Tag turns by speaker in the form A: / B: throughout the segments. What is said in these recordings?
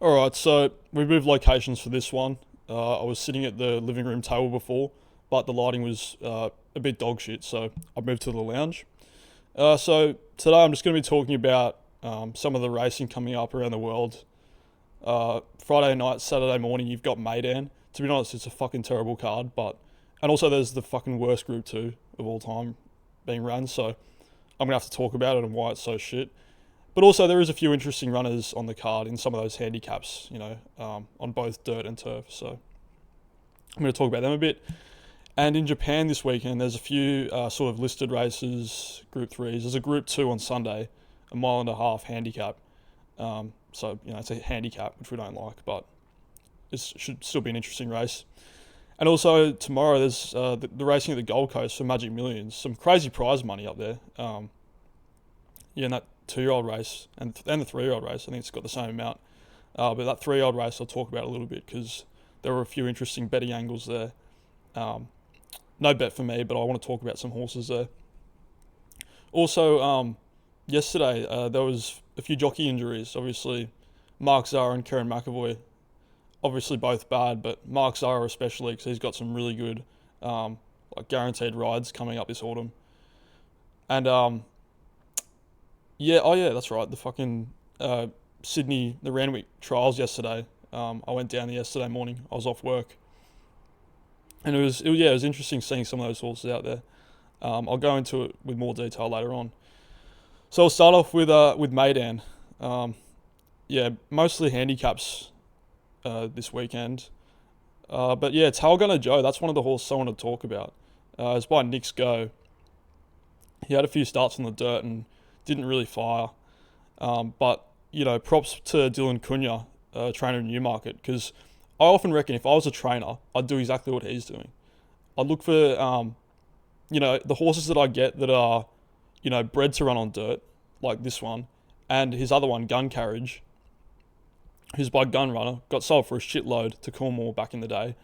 A: All right, so we moved locations for this one. I was sitting at the living room table before, but the lighting was a bit dog shit, so I moved to the lounge. So today I'm just going to be talking about some of the racing coming up around the world. Friday night, Saturday morning, you've got Meydan. To be honest, it's a fucking terrible card, but and also there's the fucking worst Group Two of all time being run. So I'm gonna have to talk about it and why it's so shit. But also, there is a few interesting runners on the card in some of those handicaps, on both dirt and turf. So I'm going to talk about them a bit. And in Japan this weekend, there's a few sort of listed races, Group 3s. There's a Group 2 on Sunday, a mile and a half handicap. It's a handicap, which we don't like, but it should still be an interesting race. And also, tomorrow, there's the racing at the Gold Coast for Magic Millions. Some crazy prize money up there. In that 2-year-old race and the 3-year-old race, I think it's got the same amount. But that 3-year-old race I'll talk about a little bit because there were a few interesting betting angles there. No bet for me, but I want to talk about some horses there. Also, yesterday there was a few jockey injuries. Obviously, Mark Zahra and Karen McAvoy, obviously both bad, but Mark Zahra especially because he's got some really good guaranteed rides coming up this autumn. And that's right. The fucking the Randwick trials yesterday. I went down there yesterday morning. I was off work, and it was interesting seeing some of those horses out there. I'll go into it with more detail later on. So I'll start off with Meydan. Mostly handicaps this weekend. Talgunner Joe. That's one of the horses I want to talk about. It's by Nick's Go. He had a few starts on the dirt and didn't really fire. But props to Dylan Cunha, trainer in Newmarket, because I often reckon if I was a trainer, I'd do exactly what he's doing. I'd look for, the horses that I get that are, bred to run on dirt, like this one, and his other one, Gun Carriage, who's by Gun Runner, got sold for a shitload to Cornwall back in the day.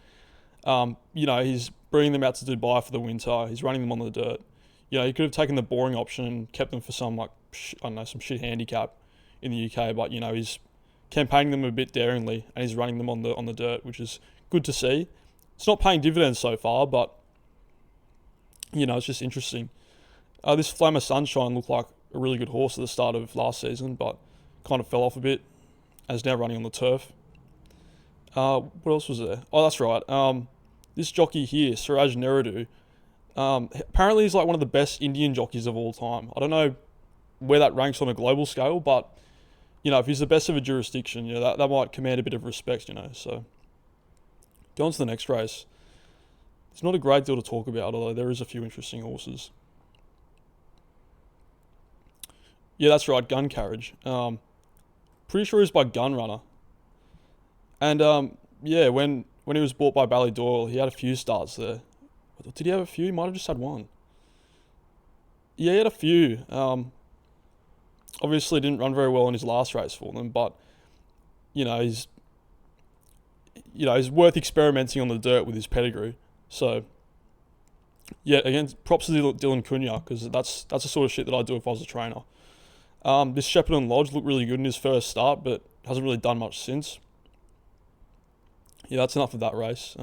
A: He's bringing them out to Dubai for the winter. He's running them on the dirt. He could have taken the boring option and kept them for some some shit handicap in the UK, but he's campaigning them a bit daringly and he's running them on the dirt, which is good to see. It's not paying dividends so far, but it's just interesting. This Flame of Sunshine looked like a really good horse at the start of last season, but kind of fell off a bit and is now running on the turf. What else was there? Oh, that's right. This jockey here, Siraj Nerudu, apparently he's like one of the best Indian jockeys of all time. I don't know where that ranks on a global scale, but if he's the best of a jurisdiction, that might command a bit of respect, So go on to the next race. It's not a great deal to talk about, although there is a few interesting horses. Yeah, that's right, Gun Carriage. Pretty sure he's by Gun Runner. And when he was bought by Ballydoyle, he had a few starts there. Did he have a few? He might have just had one. Yeah, he had a few. Obviously didn't run very well in his last race for them, but he's worth experimenting on the dirt with his pedigree. So again, props to Dylan Cunha, because that's the sort of shit that I'd do if I was a trainer. This Shepparton Lodge looked really good in his first start, but hasn't really done much since. Yeah, that's enough of that race.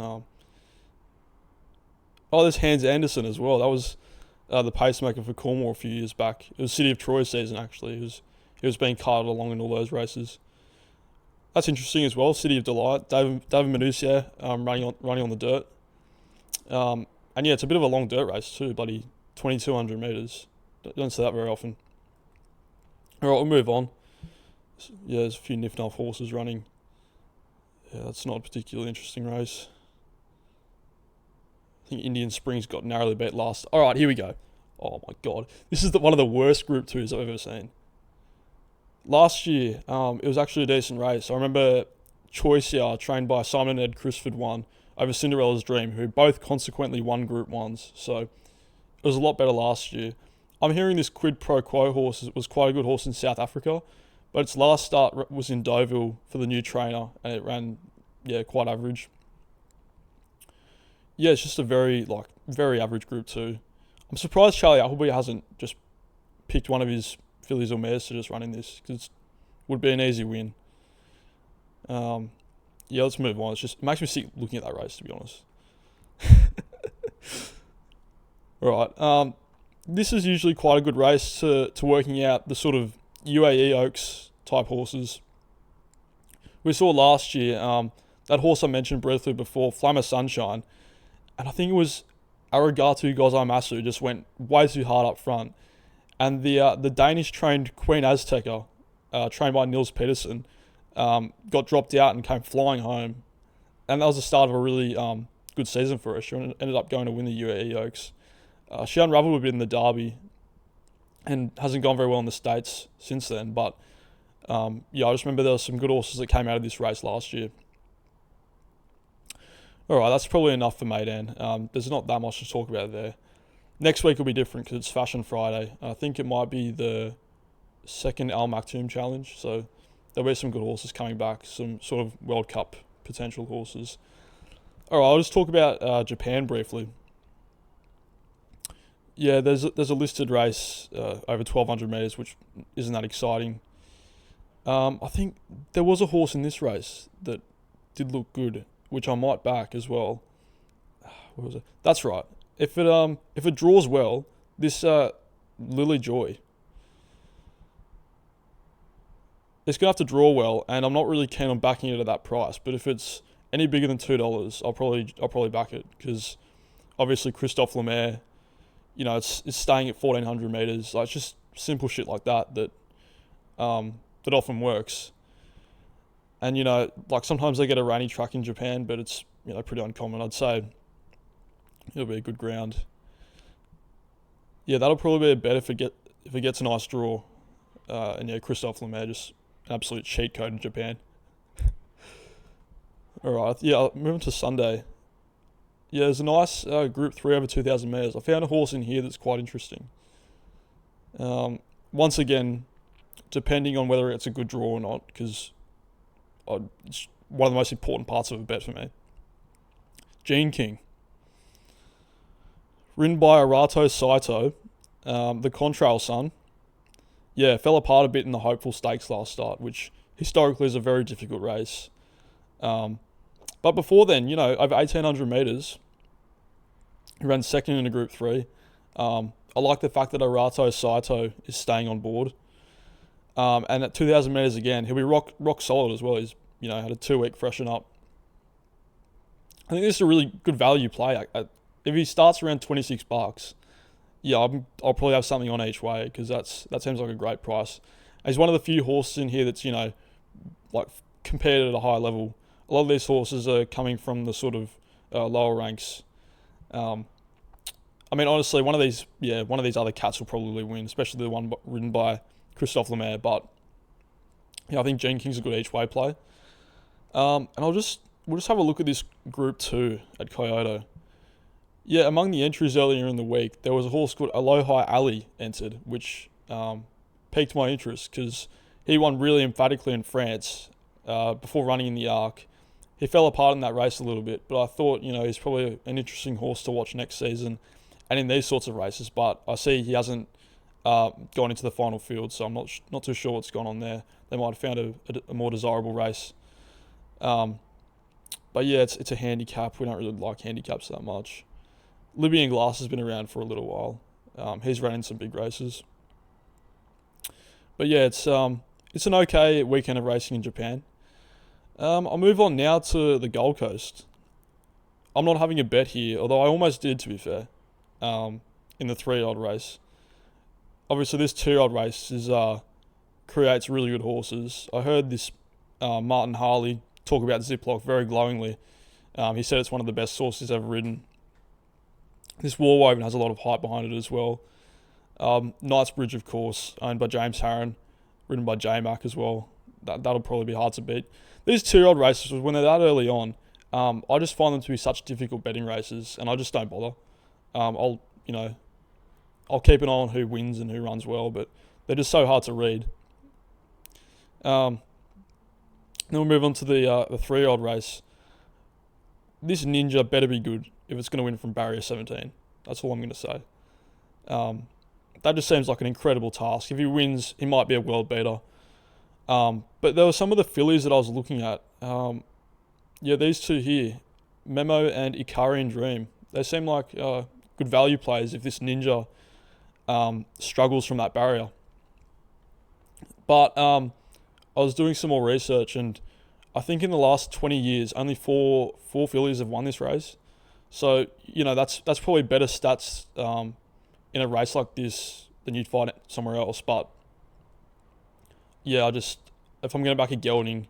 A: There's Hans Anderson as well. That was the pacemaker for Cornwall a few years back. It was City of Troy season, actually. He was being carted along in all those races. That's interesting as well. City of Delight, David Manusier, running on the dirt. It's a bit of a long dirt race too, bloody 2,200 metres. Don't see that very often. All right, we'll move on. Yeah, there's a few nif-nuff horses running. Yeah, that's not a particularly interesting race. I think Indian Springs got narrowly beat last. All right, here we go. Oh my god, this is one of the worst Group 2s I've ever seen. Last year, it was actually a decent race. I remember Choice trained by Simon and Ed Crisford, won over Cinderella's Dream, who both consequently won Group 1s. So it was a lot better last year. I'm hearing this Quid Pro Quo horse was quite a good horse in South Africa, but its last start was in Deauville for the new trainer, and it ran, quite average. Yeah, it's just a very average Group 2. I'm surprised Charlie Appleby hasn't just picked one of his fillies or mares to just run in this, because it would be an easy win. Yeah, let's move on. It makes me sick looking at that race, to be honest. All right. This is usually quite a good race to working out the sort of UAE Oaks type horses. We saw last year that horse I mentioned briefly before, Flammer Sunshine, and I think it was Aragatu Gozaimasu just went way too hard up front, and the Danish trained Queen Azteca, trained by Niels Petersen, got dropped out and came flying home, and that was the start of a really good season for her. She ended up going to win the UAE Oaks. She unravelled a bit in the Derby and hasn't gone very well in the States since then. But yeah, I just remember there were some good horses that came out of this race last year. All right, that's probably enough for Meydan. There's not that much to talk about there. Next week will be different because it's Fashion Friday. I think it might be the second Al Maktoum Challenge, so there'll be some good horses coming back, some sort of World Cup potential horses. All right, I'll just talk about Japan briefly. Yeah, there's a listed race over 1,200 meters, which isn't that exciting. I think there was a horse in this race that did look good, which I might back as well. What was it? That's right. If it draws well, this Lily Joy, it's gonna have to draw well, and I'm not really keen on backing it at that price. But if it's any bigger than $2, I'll probably back it because obviously Christophe Lemaire, it's staying at 1,400 meters. Like, it's just simple shit like that often works. And like sometimes they get a rainy track in Japan, but it's pretty uncommon. I'd say it'll be a good ground. Yeah, that'll probably be a bet if it gets a nice draw. And yeah, Christophe Lemaire, just an absolute cheat code in Japan. All right, yeah, moving to Sunday. Yeah, there's a nice Group 3 over 2,000 metres. I found a horse in here that's quite interesting. Once again, depending on whether it's a good draw or not, because it's one of the most important parts of a bet for me. Gene King. Ridden by Arato Saito, the Contrail son. Yeah, fell apart a bit in the Hopeful Stakes last start, which historically is a very difficult race. But before then, over 1,800 metres, he ran second in a Group 3. I like the fact that Arato Saito is staying on board. And at 2,000 metres again, he'll be rock solid as well. He's, had a 2-week freshen up. I think this is a really good value play. If he starts around $26, yeah, I'll probably have something on each way because that seems like a great price. And he's one of the few horses in here that's, like compared at a high level. A lot of these horses are coming from the sort of lower ranks. Honestly, one of these other cats will probably win, especially the one ridden by Christophe Lemaire. But yeah, I think Gene King's a good each way play. And we'll just have a look at this Group 2 at Kyoto. Yeah, among the entries earlier in the week, there was a horse called Aloha Ali entered, which piqued my interest because he won really emphatically in France before running in the Arc. He fell apart in that race a little bit, but I thought, he's probably an interesting horse to watch next season and in these sorts of races. But I see he hasn't gone into the final field, so I'm not too sure what's gone on there. They might have found a more desirable race. But yeah, it's a handicap. We don't really like handicaps that much. Libyan Glass has been around for a little while. He's run in some big races. But yeah, it's an okay weekend of racing in Japan. I'll move on now to the Gold Coast. I'm not having a bet here, although I almost did, to be fair, in the 3-year-old race. Obviously, this 2-year-old race creates really good horses. I heard this Martin Harley talk about Ziploc very glowingly. He said it's one of the best horses ever ridden. This Warwoven has a lot of hype behind it as well. Knightsbridge, of course, owned by James Harron, ridden by J-Mac as well. That'll probably be hard to beat. These 2-year-old races, when they're that early on, I just find them to be such difficult betting races, and I just don't bother. I'll keep an eye on who wins and who runs well, but they're just so hard to read. Then we'll move on to the 3-year-old race. This Ninja better be good if it's going to win from barrier 17. That's all I'm going to say. That just seems like an incredible task. If he wins, he might be a world beater. But there were some of the fillies that I was looking at. Yeah, these two here, Memo and Ikarian Dream. They seem like good value plays if this Ninja struggles from that barrier. But I was doing some more research, and I think in the last 20 years, only four fillies have won this race. So that's probably better stats in a race like this than you'd find it somewhere else. But yeah, if I'm going to back a gelding,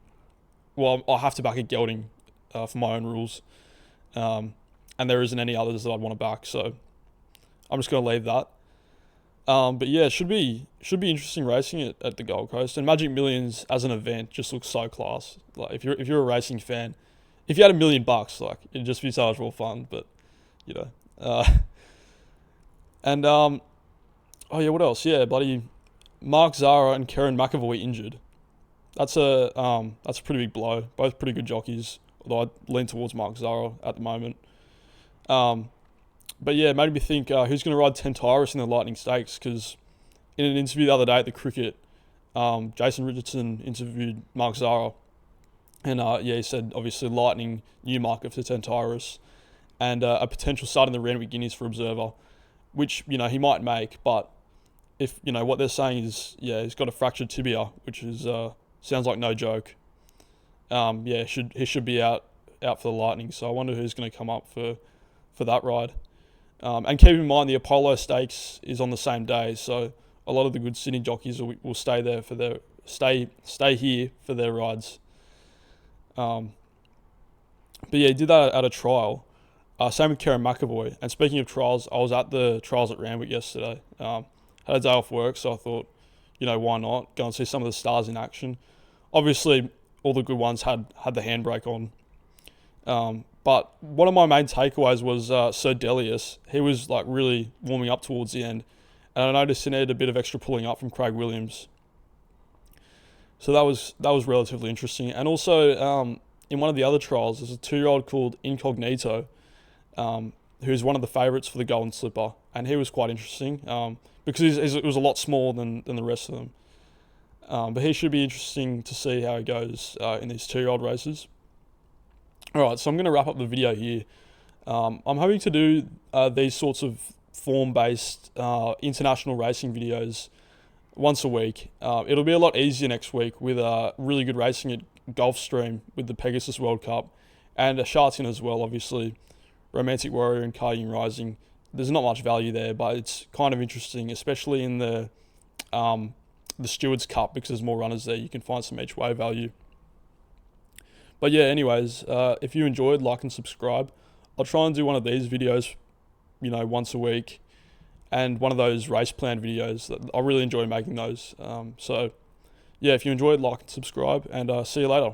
A: well, I have to back a gelding for my own rules, and there isn't any others that I'd want to back. So I'm just going to leave that. But yeah, it should be interesting racing at the Gold Coast. And Magic Millions as an event just looks so class. Like if you're a racing fan, if you had $1,000,000, like it'd just be so much more fun. But you know, and oh yeah, what else? Yeah, bloody Mark Zara and Karen McAvoy injured. That's a pretty big blow. Both pretty good jockeys, although I lean towards Mark Zara at the moment. But yeah, it made me think who's going to ride Tentaris in the Lightning Stakes, because in an interview the other day at the cricket, Jason Richardson interviewed Mark Zara, and yeah, he said obviously Lightning, new market for Tentaris, and a potential start in the Randwick Guineas for Observer, which he might make, but if what they're saying is he's got a fractured tibia, which is sounds like no joke. Yeah, he should be out for the Lightning, so I wonder who's going to come up for that ride. And keep in mind the Apollo Stakes is on the same day, so a lot of the good Sydney jockeys will stay there for their stay here for their rides. But yeah, he did that at a trial. Same with Karen McAvoy. And speaking of trials, I was at the trials at Randwick yesterday. Had a day off work, so I thought, why not go and see some of the stars in action. Obviously, all the good ones had the handbrake on. But one of my main takeaways was Sir Delius. He was like really warming up towards the end, and I noticed he needed a bit of extra pulling up from Craig Williams. So that was relatively interesting. And also in one of the other trials, there's a 2-year-old called Incognito, who's one of the favourites for the Golden Slipper, and he was quite interesting because it was a lot smaller than the rest of them. But he should be interesting to see how he goes in these 2-year-old races. Alright, so I'm going to wrap up the video here. I'm hoping to do these sorts of form-based international racing videos once a week. It'll be a lot easier next week with really good racing at Gulfstream with the Pegasus World Cup, and Shartin as well, obviously. Romantic Warrior and Karting Rising. There's not much value there, but it's kind of interesting, especially in the Stewards Cup, because there's more runners there. You can find some each way value. But yeah, anyways, if you enjoyed, like and subscribe. I'll try and do one of these videos, once a week, and one of those race plan videos. I really enjoy making those. So yeah, if you enjoyed, like and subscribe, and see you later.